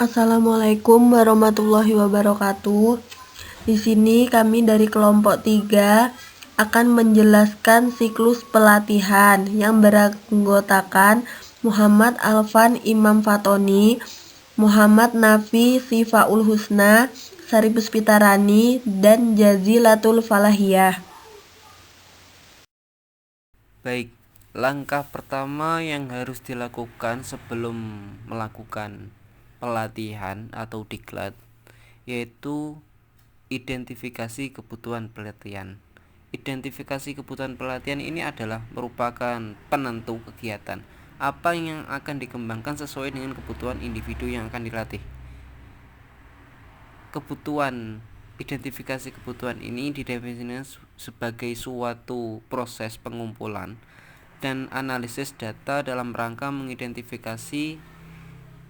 Assalamualaikum warahmatullahi wabarakatuh. Di sini kami dari kelompok 3 akan menjelaskan siklus pelatihan yang beranggotakan Muhammad Alfan Imam Fatoni, Muhammad Nafi Sifaul Husna, Sari Puspitarani, dan Jazilatul Falahiyah. Baik, langkah pertama yang harus dilakukan sebelum melakukan pelatihan atau diklat yaitu identifikasi kebutuhan pelatihan. Identifikasi kebutuhan pelatihan ini adalah merupakan penentu kegiatan apa yang akan dikembangkan sesuai dengan kebutuhan individu yang akan dilatih. Identifikasi kebutuhan ini didefinisikan sebagai suatu proses pengumpulan dan analisis data dalam rangka mengidentifikasi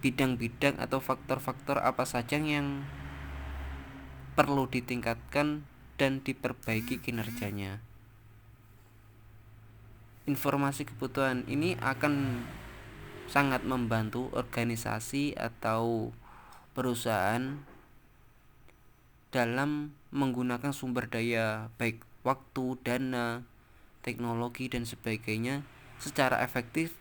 bidang-bidang atau faktor-faktor apa saja yang perlu ditingkatkan dan diperbaiki kinerjanya. Informasi kebutuhan ini akan sangat membantu organisasi atau perusahaan dalam menggunakan sumber daya baik waktu, dana, teknologi dan sebagainya secara efektif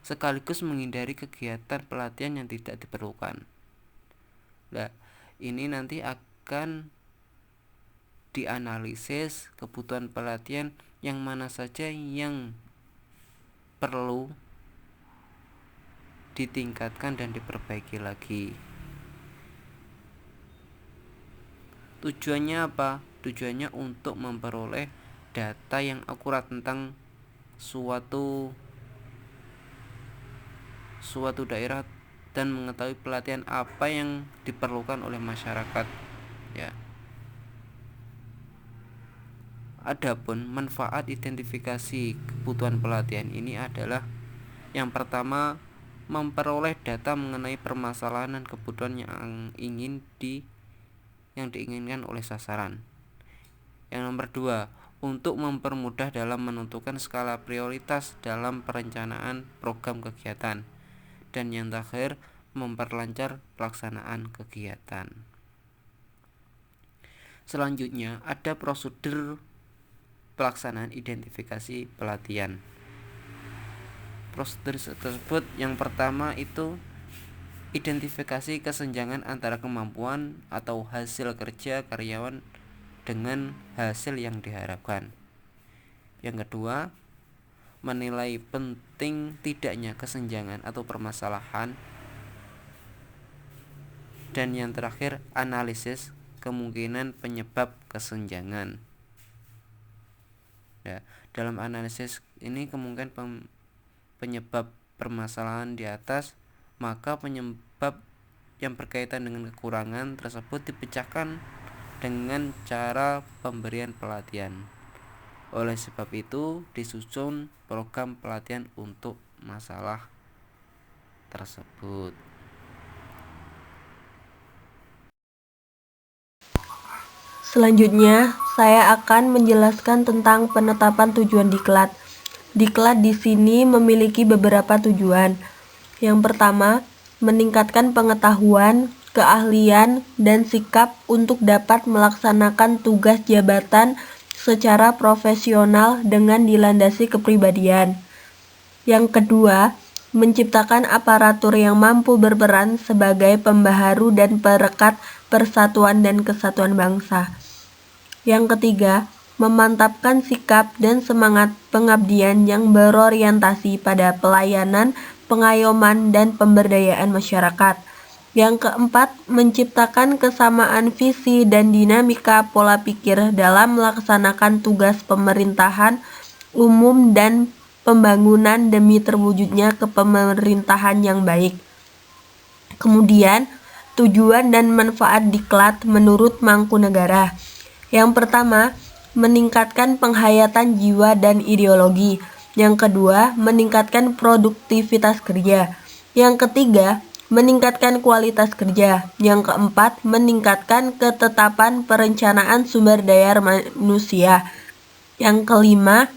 sekaligus menghindari kegiatan pelatihan yang tidak diperlukan. Nah, ini nanti akan dianalisis kebutuhan pelatihan yang mana saja yang perlu ditingkatkan dan diperbaiki lagi. Tujuannya apa? Tujuannya untuk memperoleh data yang akurat tentang suatu daerah dan mengetahui pelatihan apa yang diperlukan oleh masyarakat, ya. Adapun manfaat identifikasi kebutuhan pelatihan ini adalah yang pertama, memperoleh data mengenai permasalahan dan kebutuhan yang diinginkan oleh sasaran. Yang nomor 2, untuk mempermudah dalam menentukan skala prioritas dalam perencanaan program kegiatan. Dan yang terakhir, memperlancar pelaksanaan kegiatan. Selanjutnya, ada prosedur pelaksanaan identifikasi pelatihan. Prosedur tersebut yang pertama itu identifikasi kesenjangan antara kemampuan atau hasil kerja karyawan dengan hasil yang diharapkan. Yang kedua, menilai penting tidaknya kesenjangan atau permasalahan. Dan yang terakhir, analisis kemungkinan penyebab kesenjangan. Nah, dalam analisis ini kemungkinan penyebab permasalahan di atas, maka penyebab yang berkaitan dengan kekurangan tersebut dipecahkan dengan cara pemberian pelatihan. Oleh sebab itu, disusun program pelatihan untuk masalah tersebut. Selanjutnya, saya akan menjelaskan tentang penetapan tujuan diklat. Diklat di sini memiliki beberapa tujuan. Yang pertama, meningkatkan pengetahuan, keahlian, dan sikap untuk dapat melaksanakan tugas jabatan secara profesional dengan dilandasi kepribadian. Yang kedua, menciptakan aparatur yang mampu berperan sebagai pembaharu dan perekat persatuan dan kesatuan bangsa. Yang ketiga, memantapkan sikap dan semangat pengabdian yang berorientasi pada pelayanan, pengayoman, dan pemberdayaan masyarakat. Yang keempat, menciptakan kesamaan visi dan dinamika pola pikir dalam melaksanakan tugas pemerintahan umum dan pembangunan demi terwujudnya kepemerintahan yang baik. Kemudian, tujuan dan manfaat diklat menurut Mangkunegara. Yang pertama, meningkatkan penghayatan jiwa dan ideologi. Yang kedua, meningkatkan produktivitas kerja. Yang ketiga, meningkatkan kualitas kerja. Yang keempat, meningkatkan ketetapan perencanaan sumber daya manusia. Yang kelima,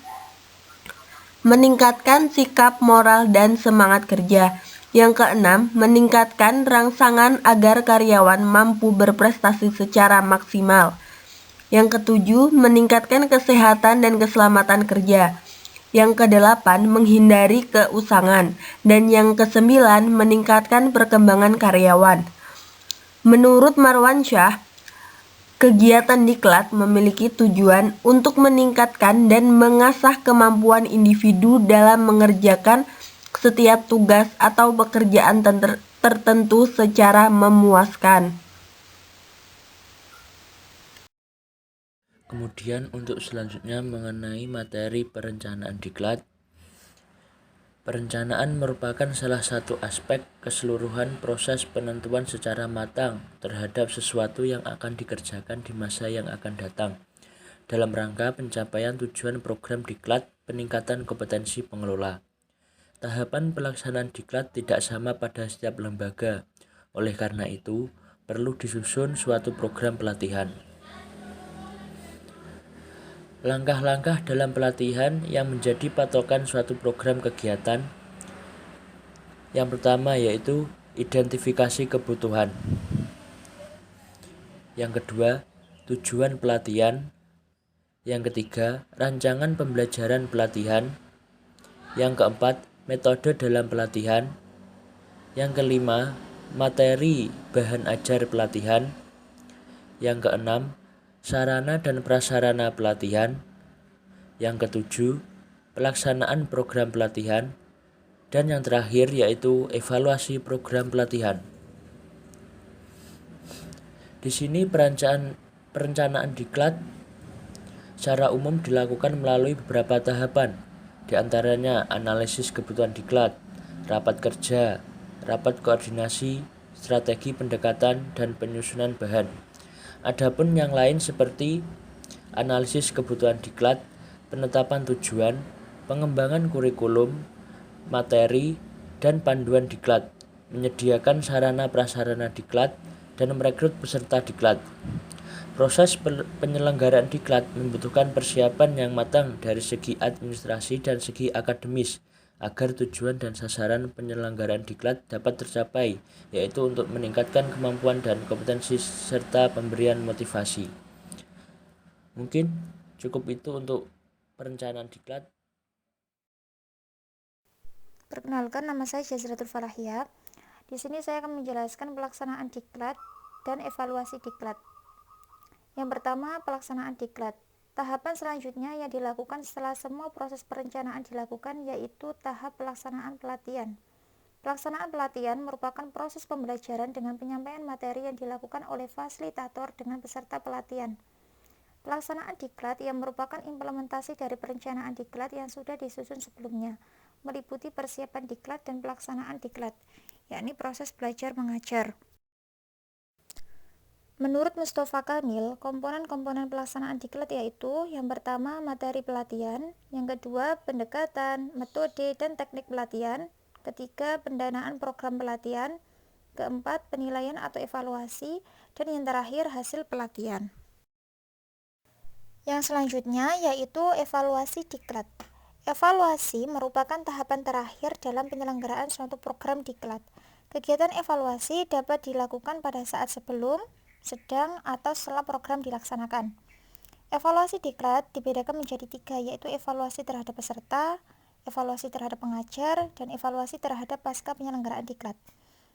meningkatkan sikap moral dan semangat kerja. Yang keenam, meningkatkan rangsangan agar karyawan mampu berprestasi secara maksimal. Yang ketujuh, meningkatkan kesehatan dan keselamatan kerja. Yang kedelapan, menghindari keusangan. Dan yang kesembilan, meningkatkan perkembangan karyawan. Menurut Marwansyah, kegiatan diklat memiliki tujuan untuk meningkatkan dan mengasah kemampuan individu dalam mengerjakan setiap tugas atau pekerjaan tertentu secara memuaskan. Kemudian untuk selanjutnya mengenai materi perencanaan diklat. Perencanaan merupakan salah satu aspek keseluruhan proses penentuan secara matang terhadap sesuatu yang akan dikerjakan di masa yang akan datang, dalam rangka pencapaian tujuan program diklat peningkatan kompetensi pengelola. Tahapan pelaksanaan diklat tidak sama pada setiap lembaga, oleh karena itu perlu disusun suatu program pelatihan. Langkah-langkah dalam pelatihan yang menjadi patokan suatu program kegiatan. Yang pertama yaitu identifikasi kebutuhan. Yang kedua, tujuan pelatihan. Yang ketiga, rancangan pembelajaran pelatihan. Yang keempat, metode dalam pelatihan. Yang kelima, materi bahan ajar pelatihan. Yang keenam, sarana dan prasarana pelatihan. Yang ketujuh, pelaksanaan program pelatihan. Dan yang terakhir yaitu evaluasi program pelatihan. Di sini perencanaan diklat secara umum dilakukan melalui beberapa tahapan, di antaranya analisis kebutuhan diklat, rapat kerja, rapat koordinasi, strategi pendekatan, dan penyusunan bahan. Adapun yang lain seperti analisis kebutuhan diklat, penetapan tujuan, pengembangan kurikulum, materi, dan panduan diklat, menyediakan sarana prasarana diklat, dan merekrut peserta diklat. Proses penyelenggaraan diklat membutuhkan persiapan yang matang dari segi administrasi dan segi akademis agar tujuan dan sasaran penyelenggaraan diklat dapat tercapai, yaitu untuk meningkatkan kemampuan dan kompetensi serta pemberian motivasi. Mungkin cukup itu untuk perencanaan diklat. Perkenalkan, nama saya Jazratul Falahia. Di sini saya akan menjelaskan pelaksanaan diklat dan evaluasi diklat. Yang pertama, pelaksanaan diklat. Tahapan selanjutnya yang dilakukan setelah semua proses perencanaan dilakukan yaitu tahap pelaksanaan pelatihan. Pelaksanaan pelatihan merupakan proses pembelajaran dengan penyampaian materi yang dilakukan oleh fasilitator dengan peserta pelatihan. Pelaksanaan diklat yang merupakan implementasi dari perencanaan diklat yang sudah disusun sebelumnya, meliputi persiapan diklat dan pelaksanaan diklat, yakni proses belajar mengajar. Menurut Mustafa Kamil, komponen-komponen pelaksanaan diklat yaitu yang pertama materi pelatihan, yang kedua pendekatan, metode, dan teknik pelatihan, ketiga pendanaan program pelatihan, keempat penilaian atau evaluasi, dan yang terakhir hasil pelatihan. Yang selanjutnya yaitu evaluasi diklat. Evaluasi merupakan tahapan terakhir dalam penyelenggaraan suatu program diklat. Kegiatan evaluasi dapat dilakukan pada saat sebelum, sedang, atau setelah program dilaksanakan. Evaluasi diklat dibedakan menjadi 3, yaitu evaluasi terhadap peserta, evaluasi terhadap pengajar, dan evaluasi terhadap pasca penyelenggaraan diklat.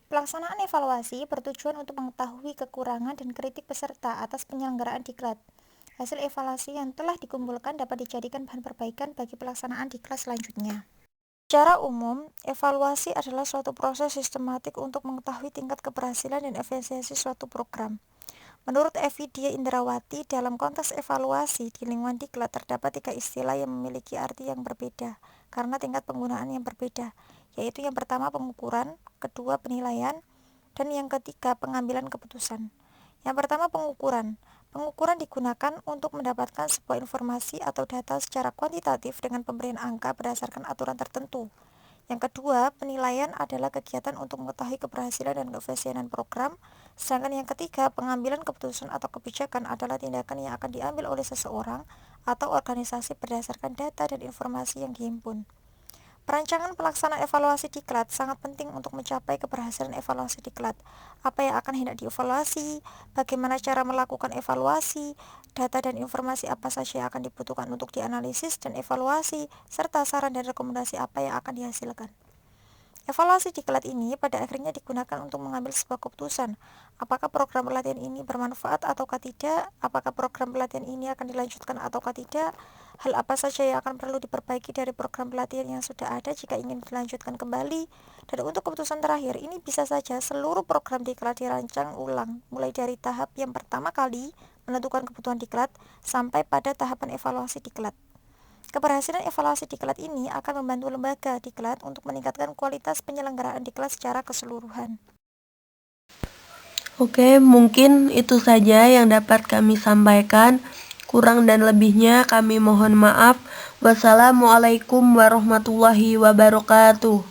Pelaksanaan evaluasi bertujuan untuk mengetahui kekurangan dan kritik peserta atas penyelenggaraan diklat. Hasil evaluasi yang telah dikumpulkan dapat dijadikan bahan perbaikan bagi pelaksanaan diklat selanjutnya. Secara umum, evaluasi adalah suatu proses sistematik untuk mengetahui tingkat keberhasilan dan efisiensi suatu program. Menurut Evi Dia Indrawati, dalam konteks evaluasi di lingkungan diklat terdapat 3 istilah yang memiliki arti yang berbeda karena tingkat penggunaan yang berbeda, yaitu yang pertama pengukuran, kedua penilaian, dan yang ketiga pengambilan keputusan. Yang pertama pengukuran. Pengukuran digunakan untuk mendapatkan sebuah informasi atau data secara kuantitatif dengan pemberian angka berdasarkan aturan tertentu. Yang kedua, penilaian adalah kegiatan untuk mengetahui keberhasilan dan keefisienan program. Sedangkan yang ketiga, pengambilan keputusan atau kebijakan adalah tindakan yang akan diambil oleh seseorang atau organisasi berdasarkan data dan informasi yang dihimpun. Perancangan pelaksanaan evaluasi diklat sangat penting untuk mencapai keberhasilan evaluasi diklat. Apa yang akan hendak dievaluasi, bagaimana cara melakukan evaluasi, data dan informasi apa saja yang akan dibutuhkan untuk dianalisis dan evaluasi, serta saran dan rekomendasi apa yang akan dihasilkan. Evaluasi diklat ini pada akhirnya digunakan untuk mengambil sebuah keputusan, apakah program pelatihan ini bermanfaat ataukah tidak, apakah program pelatihan ini akan dilanjutkan ataukah tidak, hal apa saja yang akan perlu diperbaiki dari program pelatihan yang sudah ada jika ingin dilanjutkan kembali, dan untuk keputusan terakhir ini bisa saja seluruh program diklat dirancang ulang, mulai dari tahap yang pertama kali menentukan kebutuhan diklat sampai pada tahapan evaluasi diklat. Keberhasilan evaluasi diklat ini akan membantu lembaga diklat untuk meningkatkan kualitas penyelenggaraan diklat secara keseluruhan. Oke, mungkin itu saja yang dapat kami sampaikan. Kurang dan lebihnya kami mohon maaf. Wassalamualaikum warahmatullahi wabarakatuh.